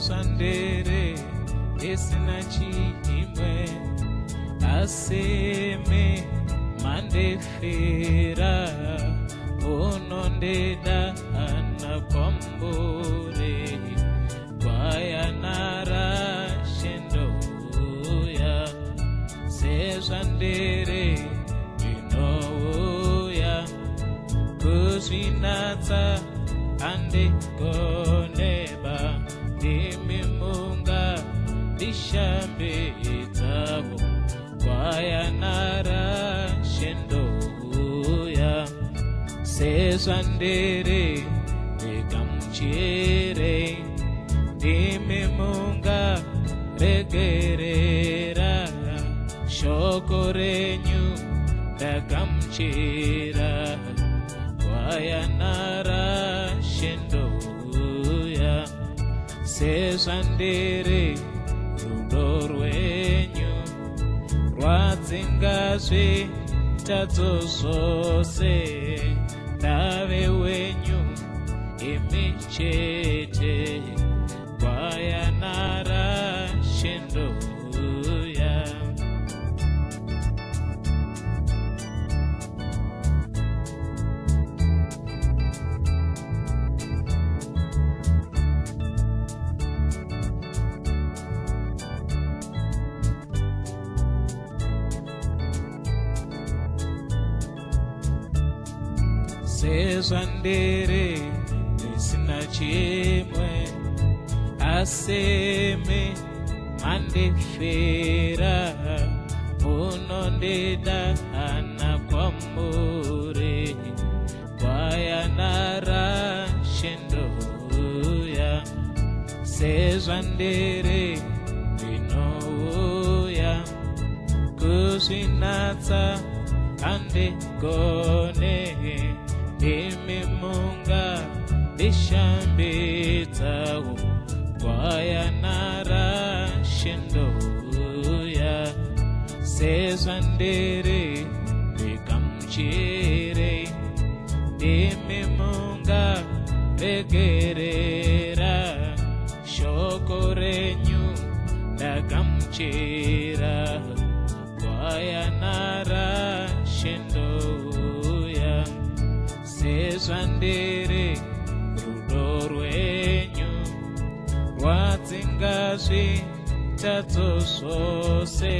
sezvandere isina chimwe aseme mandefera unondida anakwambure kwayanara shendoya sezvandere inouya kuzvinatsa andigoneba ndimimunga ndishambe dzavo kwayanara shendoya sezvandere ndikamuchere ndimimunga regerera shoko renyu ndakamuchera kwayanara shendoya sezvandere rudo rwenyu rwadzingazve tadzo zvose ndave wenyu imi chete kwayanara shendoya sezvandere isina chimwe aseme mandefera unondida anakwambure kwayanara shendoya sezvandere inouya kuzvinatsa andigone imimunga ndishambidzawo kwayanara shendoya sezvandere ndikamuchere imimunga regerera shoko renyu ndakamuchera kwayanara shendoya sezvandere rudo rwenyu rwadzingazve tadzo zvose